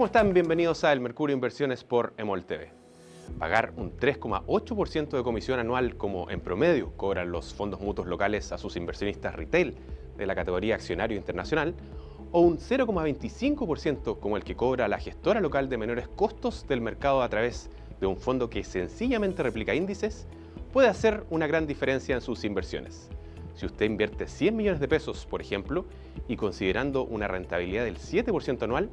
¿Cómo están? Bienvenidos a El Mercurio Inversiones por EMOL TV. Pagar un 3,8% de comisión anual como en promedio cobran los fondos mutuos locales a sus inversionistas retail de la categoría accionario internacional, o un 0,25% como el que cobra la gestora local de menores costos del mercado a través de un fondo que sencillamente replica índices, puede hacer una gran diferencia en sus inversiones. Si usted invierte 100 millones de pesos, por ejemplo, y considerando una rentabilidad del 7% anual,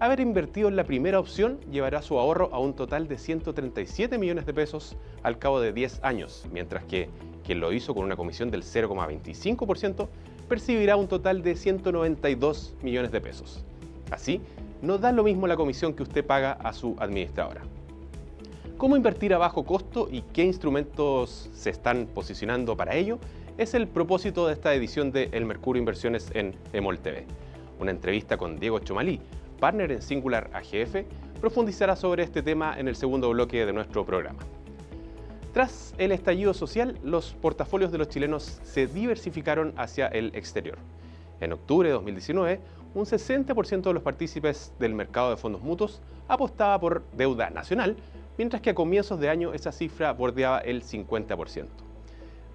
haber invertido en la primera opción llevará su ahorro a un total de 137 millones de pesos al cabo de 10 años, mientras que quien lo hizo con una comisión del 0,25% percibirá un total de 192 millones de pesos. Así, no da lo mismo la comisión que usted paga a su administradora. ¿Cómo invertir a bajo costo y qué instrumentos se están posicionando para ello? Es el propósito de esta edición de El Mercurio Inversiones en EMOL TV. Una entrevista con Diego Chomalí, partner en Singular AGF, profundizará sobre este tema en el segundo bloque de nuestro programa. Tras el estallido social, los portafolios de los chilenos se diversificaron hacia el exterior. En octubre de 2019, un 60% de los partícipes del mercado de fondos mutuos apostaba por deuda nacional, mientras que a comienzos de año esa cifra bordeaba el 50%.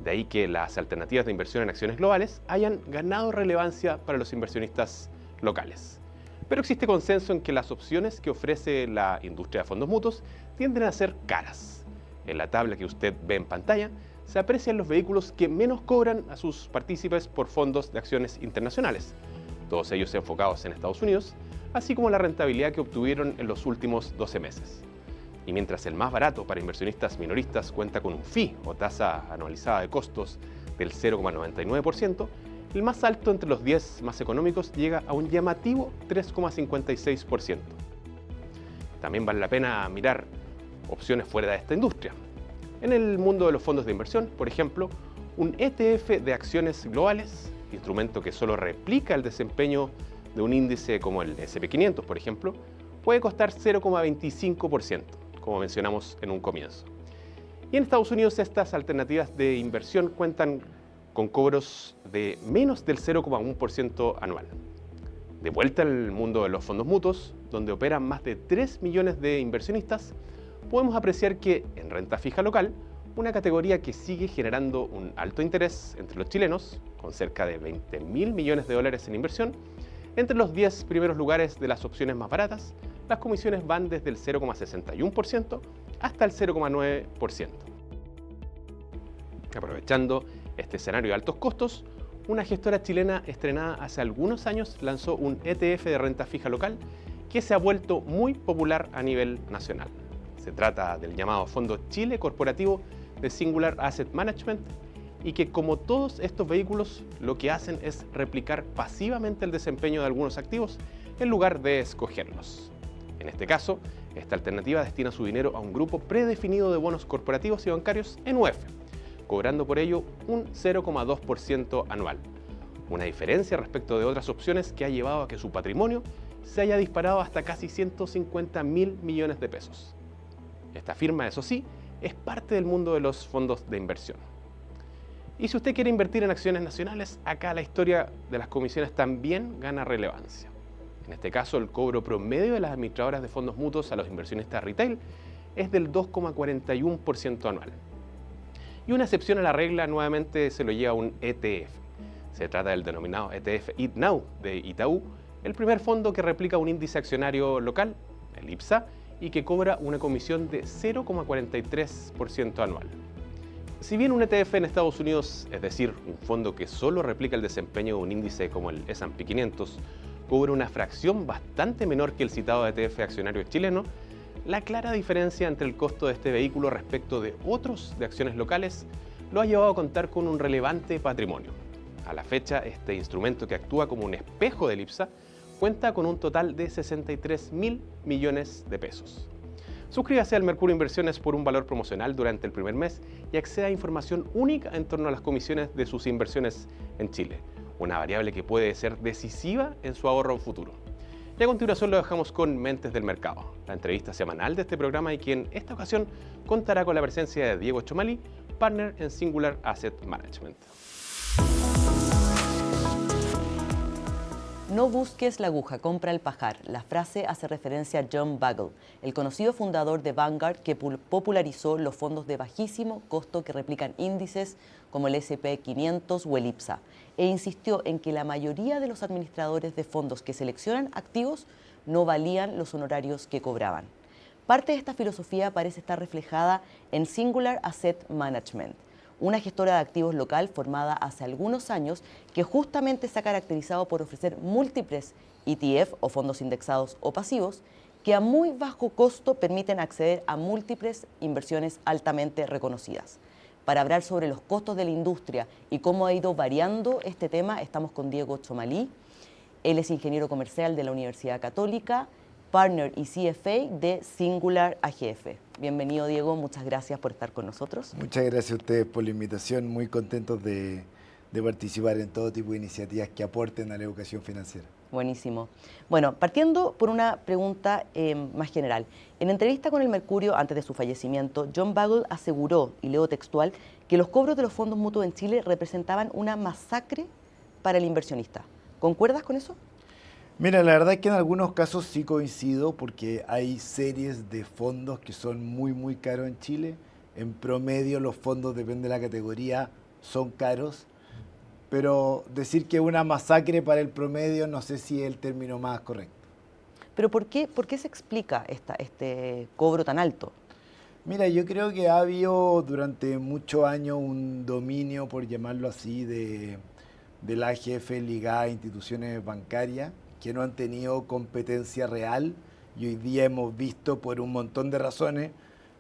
De ahí que las alternativas de inversión en acciones globales hayan ganado relevancia para los inversionistas locales. Pero existe consenso en que las opciones que ofrece la industria de fondos mutuos tienden a ser caras. En la tabla que usted ve en pantalla, se aprecian los vehículos que menos cobran a sus partícipes por fondos de acciones internacionales, todos ellos enfocados en Estados Unidos, así como la rentabilidad que obtuvieron en los últimos 12 meses. Y mientras el más barato para inversionistas minoristas cuenta con un fee o tasa anualizada de costos del 0,99%, el más alto entre los 10 más económicos llega a un llamativo 3,56%. También vale la pena mirar opciones fuera de esta industria. En el mundo de los fondos de inversión, por ejemplo, un ETF de acciones globales, instrumento que solo replica el desempeño de un índice como el S&P 500, por ejemplo, puede costar 0,25%, como mencionamos en un comienzo. Y en Estados Unidos estas alternativas de inversión cuentan con cobros de menos del 0,1% anual. De vuelta al mundo de los fondos mutuos, donde operan más de 3 millones de inversionistas, podemos apreciar que en renta fija local, una categoría que sigue generando un alto interés entre los chilenos, con cerca de 20.000 millones de dólares en inversión, entre los 10 primeros lugares de las opciones más baratas, las comisiones van desde el 0,61% hasta el 0,9%. Aprovechando este escenario de altos costos, una gestora chilena estrenada hace algunos años lanzó un ETF de renta fija local que se ha vuelto muy popular a nivel nacional. Se trata del llamado Fondo Chile Corporativo de Singular Asset Management y que, como todos estos vehículos, lo que hacen es replicar pasivamente el desempeño de algunos activos en lugar de escogerlos. En este caso, esta alternativa destina su dinero a un grupo predefinido de bonos corporativos y bancarios en UF, cobrando por ello un 0,2% anual, una diferencia respecto de otras opciones que ha llevado a que su patrimonio se haya disparado hasta casi 150.000 millones de pesos. Esta firma, eso sí, es parte del mundo de los fondos de inversión. Y si usted quiere invertir en acciones nacionales, acá la historia de las comisiones también gana relevancia. En este caso, el cobro promedio de las administradoras de fondos mutuos a los inversionistas retail es del 2,41% anual. Y una excepción a la regla nuevamente se lo lleva un ETF. Se trata del denominado ETF Eat Now de Itaú, el primer fondo que replica un índice accionario local, el IPSA, y que cobra una comisión de 0,43% anual. Si bien un ETF en Estados Unidos, es decir, un fondo que solo replica el desempeño de un índice como el S&P 500, cobra una fracción bastante menor que el citado ETF accionario chileno, la clara diferencia entre el costo de este vehículo respecto de otros de acciones locales lo ha llevado a contar con un relevante patrimonio. A la fecha, este instrumento que actúa como un espejo del IPSA cuenta con un total de 63.000 millones de pesos. Suscríbase al Mercurio Inversiones por un valor promocional durante el primer mes y acceda a información única en torno a las comisiones de sus inversiones en Chile, una variable que puede ser decisiva en su ahorro futuro. Y a continuación lo dejamos con Mentes del Mercado, la entrevista semanal de este programa y que en esta ocasión contará con la presencia de Diego Chomalí, partner en Singular Asset Management. No busques la aguja, compra el pajar. La frase hace referencia a John Bogle, el conocido fundador de Vanguard que popularizó los fondos de bajísimo costo que replican índices como el S&P 500 o el IPSA, e insistió en que la mayoría de los administradores de fondos que seleccionan activos no valían los honorarios que cobraban. Parte de esta filosofía parece estar reflejada en Singular Asset Management, una gestora de activos local formada hace algunos años que justamente se ha caracterizado por ofrecer múltiples ETF o fondos indexados o pasivos que a muy bajo costo permiten acceder a múltiples inversiones altamente reconocidas. Para hablar sobre los costos de la industria y cómo ha ido variando este tema, estamos con Diego Chomalí. Él es ingeniero comercial de la Universidad Católica, partner y CFA de Singular AGF. Bienvenido, Diego, muchas gracias por estar con nosotros. Muchas gracias a ustedes por la invitación, muy contentos de participar en todo tipo de iniciativas que aporten a la educación financiera. Buenísimo. Bueno, partiendo por una pregunta más general. En entrevista con el Mercurio, antes de su fallecimiento, John Bogle aseguró, y leo textual, que los cobros de los fondos mutuos en Chile representaban una masacre para el inversionista. ¿Concuerdas con eso? Mira, la verdad es que en algunos casos sí coincido porque hay series de fondos que son muy caros en Chile. En promedio los fondos, depende de la categoría, son caros. Pero decir que una masacre para el promedio no sé si es el término más correcto. ¿Pero por qué se explica este cobro tan alto? Mira, yo creo que ha habido durante muchos años un dominio, por llamarlo así, de la AGF ligada a instituciones bancarias que no han tenido competencia real y hoy día hemos visto por un montón de razones,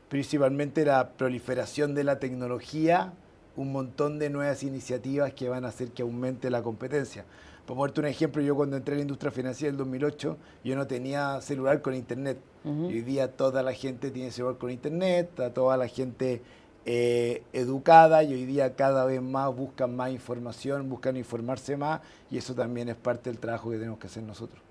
principalmente la proliferación de la tecnología, un montón de nuevas iniciativas que van a hacer que aumente la competencia. Por ponerte un ejemplo, yo cuando entré en la industria financiera en el 2008, yo no tenía celular con internet. Y hoy día toda la gente tiene celular con internet, está toda la gente educada y hoy día cada vez más buscan más información, buscan informarse más y eso también es parte del trabajo que tenemos que hacer nosotros.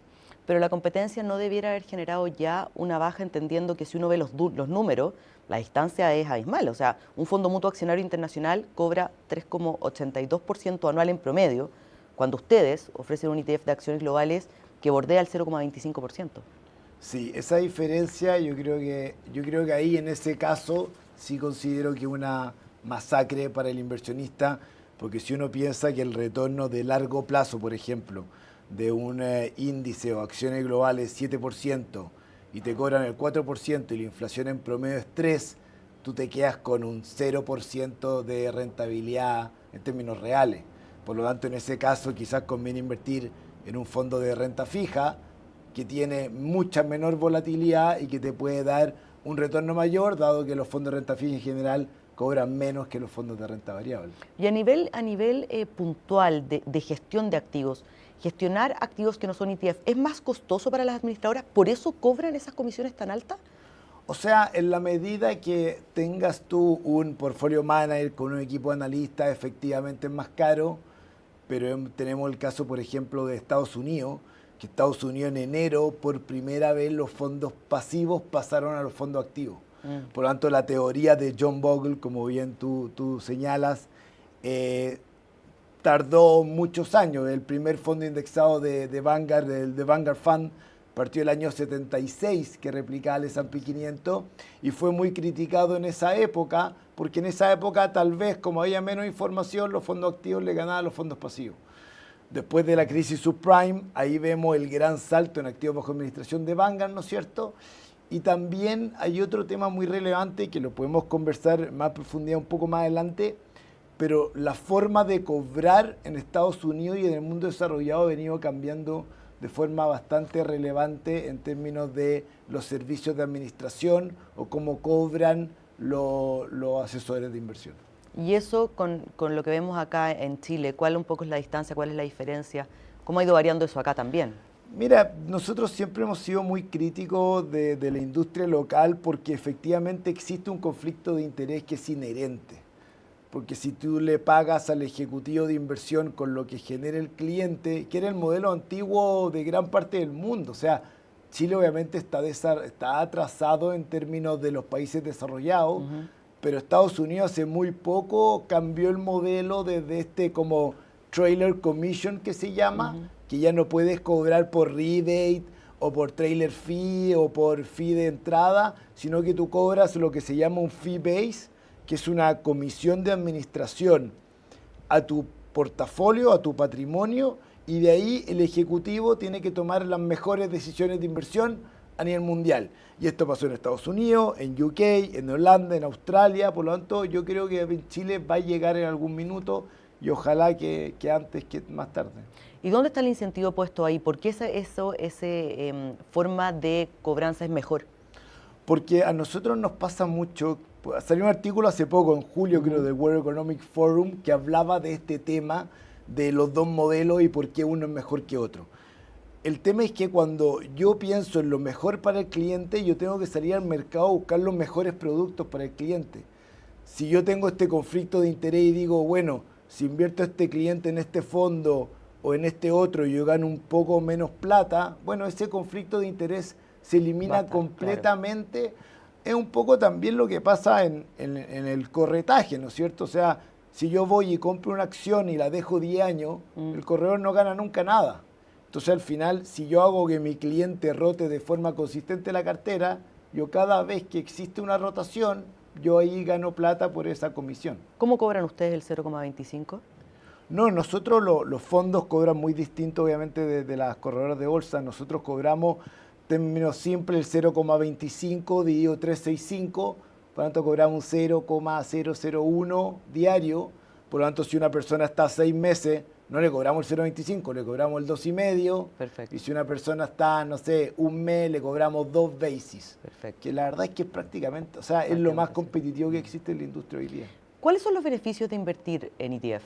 Pero la competencia no debiera haber generado ya una baja, entendiendo que si uno ve los números, la distancia es abismal. O sea, un fondo mutuo accionario internacional cobra 3,82% anual en promedio, cuando ustedes ofrecen un ETF de acciones globales que bordea el 0,25%. Sí, esa diferencia yo creo que ahí en ese caso sí considero que una masacre para el inversionista, porque si uno piensa que el retorno de largo plazo, por ejemplo, de un índice o acciones globales 7% y te cobran el 4% y la inflación en promedio es 3%, tú te quedas con un 0% de rentabilidad en términos reales. Por lo tanto, en ese caso quizás conviene invertir en un fondo de renta fija que tiene mucha menor volatilidad y que te puede dar un retorno mayor, dado que los fondos de renta fija en general cobran menos que los fondos de renta variable. Y a nivel puntual de gestión de activos, gestionar activos que no son ETF, ¿es más costoso para las administradoras? ¿Por eso cobran esas comisiones tan altas? O sea, en la medida que tengas tú un portfolio manager con un equipo de analistas, efectivamente es más caro, pero tenemos el caso, por ejemplo, de Estados Unidos, que Estados Unidos en enero, por primera vez, los fondos pasivos pasaron a los fondos activos. Por lo tanto, la teoría de John Bogle, como bien tú señalas, tardó muchos años. El primer fondo indexado de Vanguard, el de Vanguard Fund, partió el año 76, que replicaba el S&P 500, y fue muy criticado en esa época, porque en esa época, tal vez, como había menos información, los fondos activos le ganaban a los fondos pasivos. Después de la crisis subprime, ahí vemos el gran salto en activos bajo administración de Vanguard, ¿no es cierto? Y también hay otro tema muy relevante que lo podemos conversar más a profundidad un poco más adelante, pero la forma de cobrar en Estados Unidos y en el mundo desarrollado ha venido cambiando de forma bastante relevante en términos de los servicios de administración o cómo cobran los asesores de inversión. Y eso con lo que vemos acá en Chile, ¿cuál un poco es la distancia, cuál es la diferencia? ¿Cómo ha ido variando eso acá también? Mira, nosotros siempre hemos sido muy críticos de la industria local porque efectivamente existe un conflicto de interés que es inherente. Porque si tú le pagas al ejecutivo de inversión con lo que genera el cliente, que era el modelo antiguo de gran parte del mundo, o sea, Chile obviamente está atrasado en términos de los países desarrollados, pero Estados Unidos hace muy poco cambió el modelo desde este como trailer commission que se llama, que ya no puedes cobrar por rebate o por trailer fee o por fee de entrada, sino que tú cobras lo que se llama un fee base, que es una comisión de administración a tu portafolio, a tu patrimonio, y de ahí el ejecutivo tiene que tomar las mejores decisiones de inversión a nivel mundial. Y esto pasó en Estados Unidos, en UK, en Holanda, en Australia. Por lo tanto, yo creo que en Chile va a llegar en algún minuto y ojalá que antes que más tarde. ¿Y dónde está el incentivo puesto ahí? ¿Por qué esa forma de cobranza es mejor? Porque a nosotros nos pasa mucho. Salió un artículo hace poco, en julio creo, del World Economic Forum, que hablaba de este tema de los dos modelos y por qué uno es mejor que otro. El tema es que cuando yo pienso en lo mejor para el cliente, yo tengo que salir al mercado a buscar los mejores productos para el cliente. Si yo tengo este conflicto de interés y digo, bueno, si invierto a este cliente en este fondo o en este otro y yo gano un poco menos plata, bueno, ese conflicto de interés se elimina completamente. Claro. Es un poco también lo que pasa en el corretaje, ¿no es cierto? O sea, si yo voy y compro una acción y la dejo 10 años, el corredor no gana nunca nada. Entonces, al final, si yo hago que mi cliente rote de forma consistente la cartera, yo cada vez que existe una rotación, yo ahí gano plata por esa comisión. ¿Cómo cobran ustedes el 0,25? No, nosotros los fondos cobran muy distinto, obviamente, de las corredoras de bolsa. Nosotros cobramos, términos simples, el 0,25 dividido 365, por lo tanto cobramos un 0,001 diario. Por lo tanto, si una persona está 6 meses, no le cobramos el 0,25, le cobramos el 2,5. Perfecto. Y si una persona está, no sé, un mes, le cobramos 2 basis. Perfecto. Que la verdad es que es prácticamente, o sea, es lo más competitivo que existe en la industria hoy día. ¿Cuáles son los beneficios de invertir en ETF?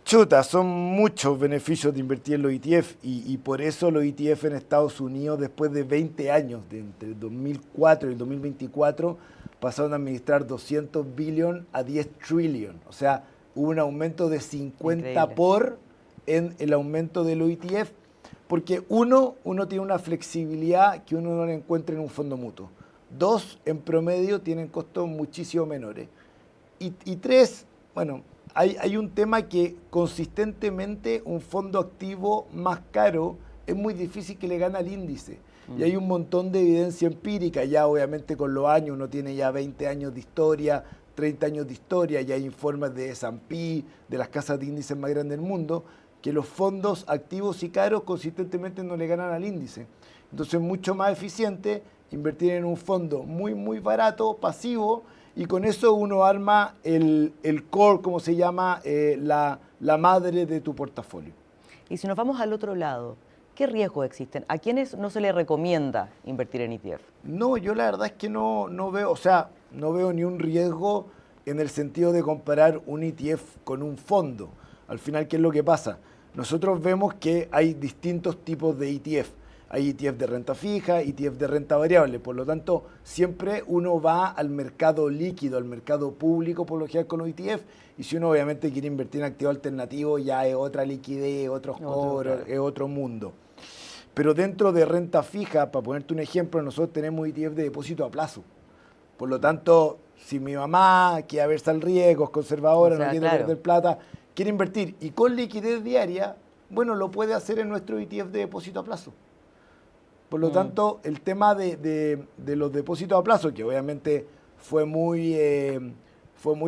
Chuta, son muchos beneficios de invertir en los ETF y por eso los ETF en Estados Unidos, después de 20 años, entre el 2004 y el 2024, pasaron a administrar 200 billion a 10 trillion. O sea, hubo un aumento de 50 Increíble. en el aumento de los ETF, porque uno tiene una flexibilidad que uno no le encuentra en un fondo mutuo. 2, en promedio, tienen costos muchísimo menores. Y 3, bueno, hay un tema que consistentemente un fondo activo más caro es muy difícil que le gane al índice. Y hay un montón de evidencia empírica, ya obviamente con los años, uno tiene ya 20 años de historia, 30 años de historia, ya hay informes de S&P, de las casas de índices más grandes del mundo, que los fondos activos y caros consistentemente no le ganan al índice. Entonces es mucho más eficiente invertir en un fondo muy, muy barato, pasivo, y con eso uno arma el core, como se llama, la madre de tu portafolio. Y si nos vamos al otro lado, ¿qué riesgos existen? ¿A quiénes no se les recomienda invertir en ETF? No, yo la verdad es que no veo, o sea, no veo ni un riesgo en el sentido de comparar un ETF con un fondo. Al final, ¿qué es lo que pasa? Nosotros vemos que hay distintos tipos de ETF. Hay ETF de renta fija, ETF de renta variable. Por lo tanto, siempre uno va al mercado líquido, al mercado público, por lo general con los ETF. Y si uno obviamente quiere invertir en activos alternativos, ya es otra liquidez, otros cobros, es otro mundo. Pero dentro de renta fija, para ponerte un ejemplo, nosotros tenemos ETF de depósito a plazo. Por lo tanto, si mi mamá quiere verse al riesgo, es conservadora, no quiere perder plata, quiere invertir y con liquidez diaria, bueno, lo puede hacer en nuestro ETF de depósito a plazo. Por lo tanto, el tema de los depósitos a plazo, que obviamente fue muy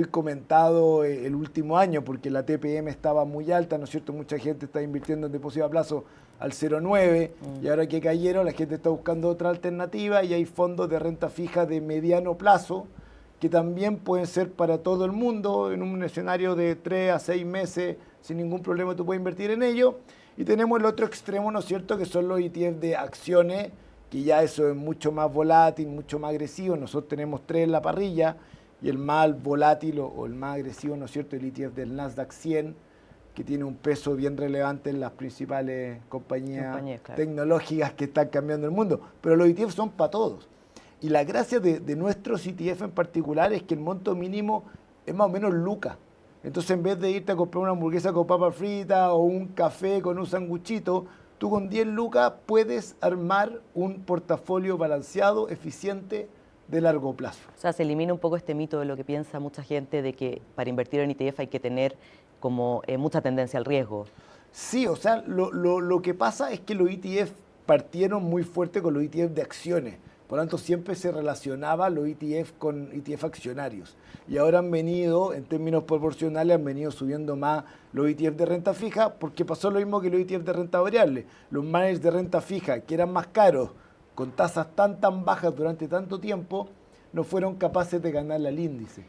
comentado el último año, porque la TPM estaba muy alta, ¿no es cierto? Mucha gente está invirtiendo en depósitos a plazo al 0,9 y ahora que cayeron, la gente está buscando otra alternativa y hay fondos de renta fija de mediano plazo que también pueden ser para todo el mundo en un escenario de 3 a 6 meses, sin ningún problema tú puedes invertir en ello. Y tenemos el otro extremo, ¿no es cierto?, que son los ETF de acciones, que ya eso es mucho más volátil, mucho más agresivo. Nosotros tenemos 3 en la parrilla y el más volátil o el más agresivo, ¿no es cierto?, el ETF del Nasdaq 100, que tiene un peso bien relevante en las principales compañías tecnológicas que están cambiando el mundo. Pero los ETF son para todos. Y la gracia de nuestros ETF en particular es que el monto mínimo es más o menos lucas. Entonces, en vez de irte a comprar una hamburguesa con papa frita o un café con un sanguchito, tú con 10 lucas puedes armar un portafolio balanceado, eficiente, de largo plazo. O sea, se elimina un poco este mito de lo que piensa mucha gente de que para invertir en ETF hay que tener como mucha tendencia al riesgo. Sí, o sea, lo que pasa es que los ETF partieron muy fuerte con los ETF de acciones. Por lo tanto, siempre se relacionaba los ETF con ETF accionarios. Y ahora han venido, en términos proporcionales, han venido subiendo más los ETF de renta fija, porque pasó lo mismo que los ETF de renta variable. Los managers de renta fija, que eran más caros, con tasas tan bajas durante tanto tiempo, no fueron capaces de ganarle al índice.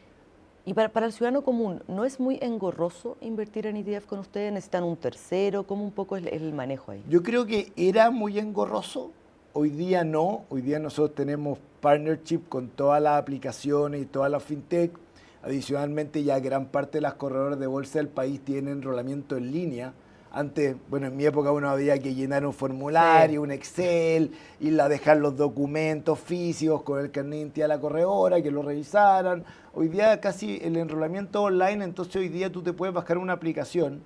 Y para el ciudadano común, ¿no es muy engorroso invertir en ETF con ustedes? ¿Necesitan un tercero? ¿Cómo un poco es el manejo ahí? Yo creo que era muy engorroso, hoy día no. Hoy día nosotros tenemos partnership con todas las aplicaciones y todas las fintech. Adicionalmente, ya gran parte de las corredoras de bolsa del país tienen enrolamiento en línea. Antes, bueno, en mi época uno había que llenar un formulario, un Excel, ir a dejar los documentos físicos con el carnet de identidad de la corredora, que lo revisaran. Hoy día casi el enrolamiento online, entonces hoy día tú te puedes bajar una aplicación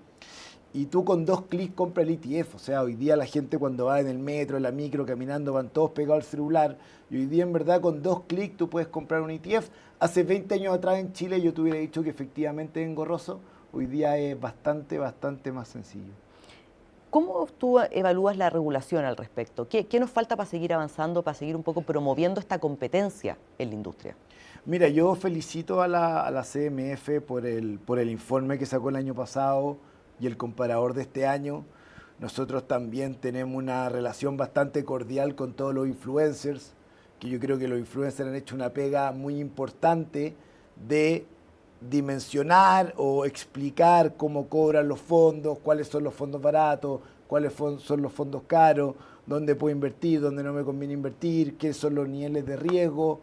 y tú con 2 clics compras el ETF. O sea, hoy día la gente cuando va en el metro, en la micro, caminando, van todos pegados al celular. Y hoy día en verdad con 2 clics tú puedes comprar un ETF. Hace 20 años atrás en Chile yo te hubiera dicho que efectivamente es engorroso. Hoy día es bastante más sencillo. ¿Cómo tú evalúas la regulación al respecto? ¿Qué nos falta para seguir avanzando, para seguir un poco promoviendo esta competencia en la industria? Mira, yo felicito a la CMF por el informe que sacó el año pasado y el comparador de este año. Nosotros también tenemos una relación bastante cordial con todos los influencers, que yo creo que los influencers han hecho una pega muy importante de dimensionar o explicar cómo cobran los fondos, cuáles son los fondos baratos, cuáles son los fondos caros, dónde puedo invertir, dónde no me conviene invertir, qué son los niveles de riesgo.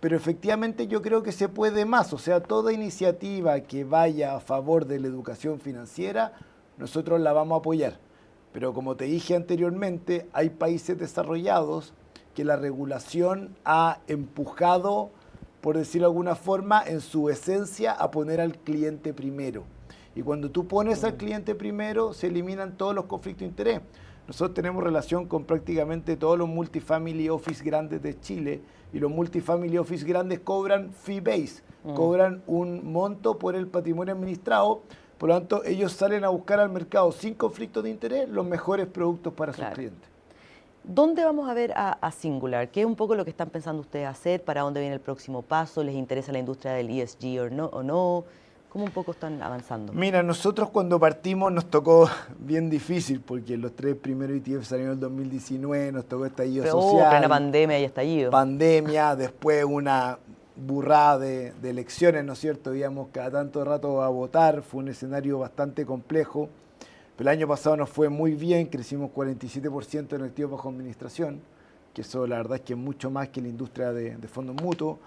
Pero efectivamente yo creo que se puede más, o sea, toda iniciativa que vaya a favor de la educación financiera, nosotros la vamos a apoyar. Pero como te dije anteriormente, hay países desarrollados que la regulación ha empujado, por decirlo de alguna forma, en su esencia, a poner al cliente primero. Y cuando tú pones al cliente primero, se eliminan todos los conflictos de interés. Nosotros tenemos relación con prácticamente todos los multifamily office grandes de Chile, y los multifamily office grandes cobran fee base, cobran un monto por el patrimonio administrado. Por lo tanto, ellos salen a buscar al mercado sin conflicto de interés los mejores productos para sus clientes. ¿Dónde vamos a ver a Singular? ¿Qué es un poco lo que están pensando ustedes hacer? ¿Para dónde viene el próximo paso? ¿Les interesa la industria del ESG o no? ¿Cómo un poco están avanzando? Mira, nosotros cuando partimos nos tocó bien difícil, porque los 3 primeros ETF salieron en el 2019, nos tocó estallido social. Plena pandemia y estallido. Pandemia, después una burrada de elecciones, ¿no es cierto? Íbamos cada tanto rato a votar, fue un escenario bastante complejo. Pero el año pasado nos fue muy bien, crecimos 47% en activos bajo administración, que eso la verdad es que es mucho más que la industria de fondos mutuos.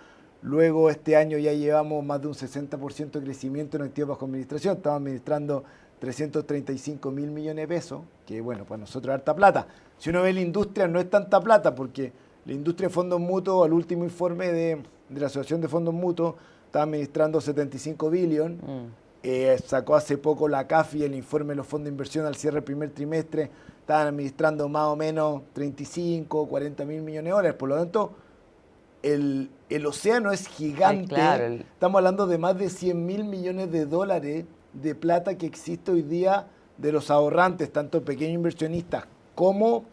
Luego este año ya llevamos más de un 60% de crecimiento en activos bajo administración, estamos administrando 335 mil millones de pesos, que bueno, para nosotros es harta plata. Si uno ve la industria no es tanta plata, porque la industria de fondos mutuos, al último informe de la Asociación de Fondos Mutuos, está administrando 75 billones. Sacó hace poco la CAFI el informe de los fondos de inversión al cierre del primer trimestre, estaban administrando más o menos 35, 40 mil millones de dólares. Por lo tanto, el océano es gigante. Estamos hablando de más de 100 mil millones de dólares de plata que existe hoy día de los ahorrantes, tanto pequeños inversionistas como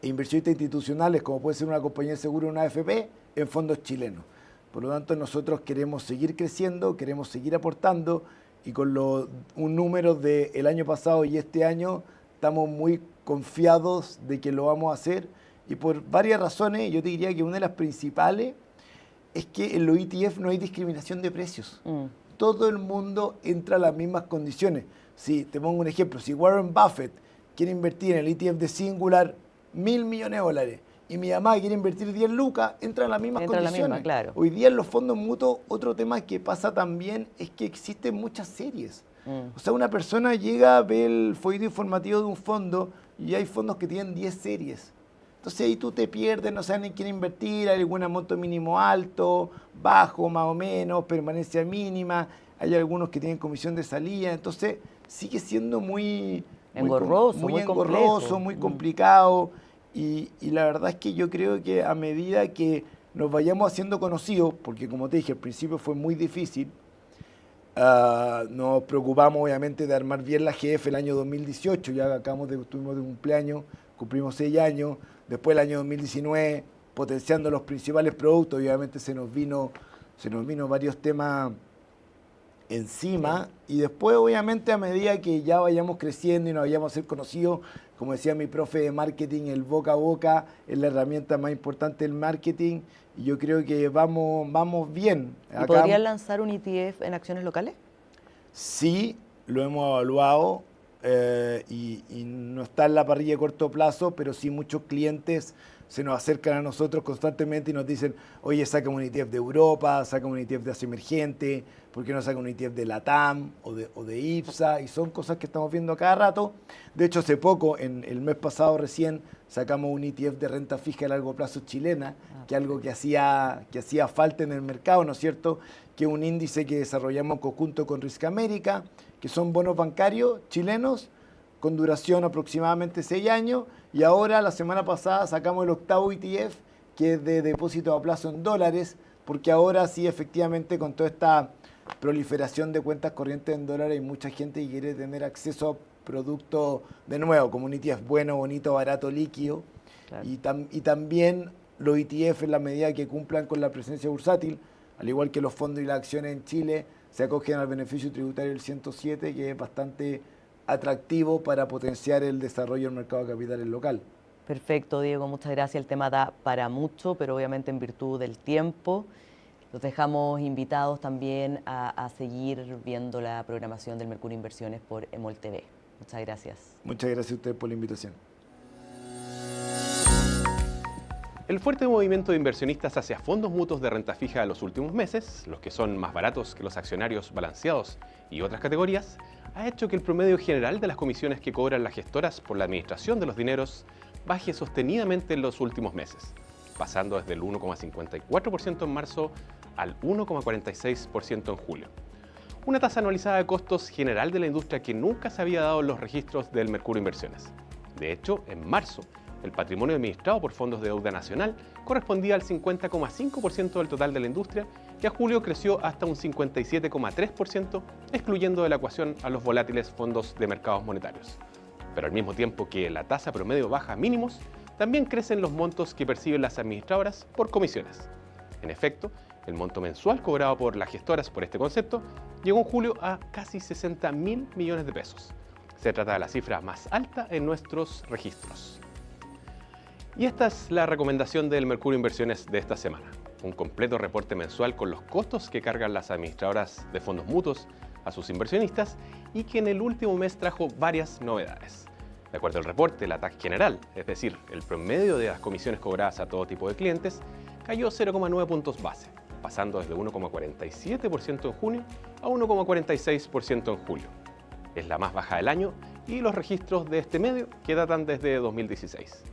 inversionistas institucionales, como puede ser una compañía de seguro o una AFP, en fondos chilenos. Por lo tanto, nosotros queremos seguir creciendo, queremos seguir aportando, y con un número del año pasado y este año estamos muy confiados de que lo vamos a hacer, y por varias razones. Yo te diría que una de las principales es que en los ETF no hay discriminación de precios. Todo el mundo entra a las mismas condiciones. Si te pongo un ejemplo, si Warren Buffett quiere invertir en el ETF de Singular 1.000 millones de dólares, y mi mamá quiere invertir 10 lucas, entra en las mismas condiciones. Claro. Hoy día en los fondos mutuos, otro tema que pasa también es que existen muchas series. O sea, una persona llega, ve el folleto informativo de un fondo y hay fondos que tienen 10 series. Entonces ahí tú te pierdes, no sabes en quién invertir, hay algún monto mínimo alto, bajo, más o menos, permanencia mínima, hay algunos que tienen comisión de salida, entonces sigue siendo muy engorroso, muy complicado. Y la verdad es que yo creo que a medida que nos vayamos haciendo conocidos, porque como te dije, al principio fue muy difícil, Nos preocupamos obviamente de armar bien la GF el año 2018, ya tuvimos de cumpleaños, cumplimos 6 años, después el año 2019 potenciando los principales productos, obviamente se nos vino varios temas encima, y después obviamente a medida que ya vayamos creciendo y nos vayamos a ser conocidos, como decía mi profe de marketing, el boca a boca es la herramienta más importante del marketing, y yo creo que vamos bien. ¿Y podrían lanzar un ETF en acciones locales? Sí, lo hemos evaluado y no está en la parrilla de corto plazo, pero sí muchos clientes se nos acercan a nosotros constantemente y nos dicen, oye, saca un ETF de Europa, saca un ETF de Asia Emergente, ¿por qué no saca un ETF de LATAM o de IPSA? Y son cosas que estamos viendo a cada rato. De hecho, hace poco, el mes pasado recién, sacamos un ETF de renta fija a largo plazo chilena, que es algo que hacía falta en el mercado, ¿no es cierto? Que es un índice que desarrollamos en conjunto con Risk America, que son bonos bancarios chilenos con duración aproximadamente 6 años, y ahora la semana pasada sacamos el octavo ETF, que es de depósito a plazo en dólares, porque ahora sí efectivamente con toda esta proliferación de cuentas corrientes en dólares hay mucha gente que quiere tener acceso a productos, de nuevo, como un ETF bueno, bonito, barato, líquido, claro. Y también los ETF en la medida que cumplan con la presencia bursátil, al igual que los fondos y las acciones en Chile, se acogen al beneficio tributario del 107, que es bastante atractivo para potenciar el desarrollo del mercado de capitales local. Perfecto, Diego, muchas gracias. El tema da para mucho, pero obviamente en virtud del tiempo. Los dejamos invitados también a seguir viendo la programación del Mercurio Inversiones por EMOL TV. Muchas gracias. Muchas gracias a ustedes por la invitación. El fuerte movimiento de inversionistas hacia fondos mutuos de renta fija de los últimos meses, los que son más baratos que los accionarios balanceados y otras categorías, ha hecho que el promedio general de las comisiones que cobran las gestoras por la administración de los dineros baje sostenidamente en los últimos meses, pasando desde el 1,54% en marzo al 1,46% en julio. Una tasa anualizada de costos general de la industria que nunca se había dado en los registros del Mercurio Inversiones. De hecho, en marzo, el patrimonio administrado por fondos de deuda nacional correspondía al 50,5% del total de la industria, que a julio creció hasta un 57,3%, excluyendo de la ecuación a los volátiles fondos de mercados monetarios. Pero al mismo tiempo que la tasa promedio baja a mínimos, también crecen los montos que perciben las administradoras por comisiones. En efecto, el monto mensual cobrado por las gestoras por este concepto llegó en julio a casi 60.000 millones de pesos. Se trata de la cifra más alta en nuestros registros. Y esta es la recomendación del Mercurio Inversiones de esta semana. Un completo reporte mensual con los costos que cargan las administradoras de fondos mutuos a sus inversionistas y que en el último mes trajo varias novedades. De acuerdo al reporte, la TAC general, es decir, el promedio de las comisiones cobradas a todo tipo de clientes, cayó 0,9 puntos base, pasando desde 1,47% en junio a 1,46% en julio. Es la más baja del año y los registros de este medio que datan desde 2016.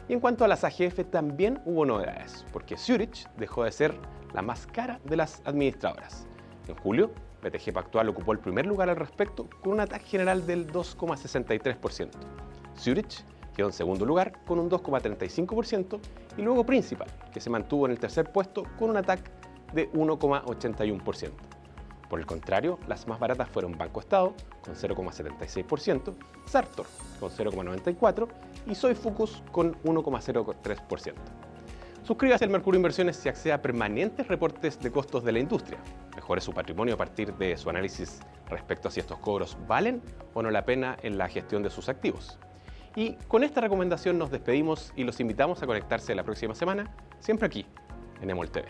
Y en cuanto a las AGF también hubo novedades, porque Zurich dejó de ser la más cara de las administradoras. En julio, BTG Pactual ocupó el primer lugar al respecto con una TAC general del 2,63%. Zurich quedó en segundo lugar con un 2,35% y luego Principal, que se mantuvo en el tercer puesto con una TAC de 1,81%. Por el contrario, las más baratas fueron Banco Estado, con 0,76%, Sartor, con 0,94% y Soy Fucus, con 1,03%. Suscríbase al Mercurio Inversiones y acceda a permanentes reportes de costos de la industria. Mejore su patrimonio a partir de su análisis respecto a si estos cobros valen o no la pena en la gestión de sus activos. Y con esta recomendación nos despedimos y los invitamos a conectarse la próxima semana, siempre aquí, en EMOL TV.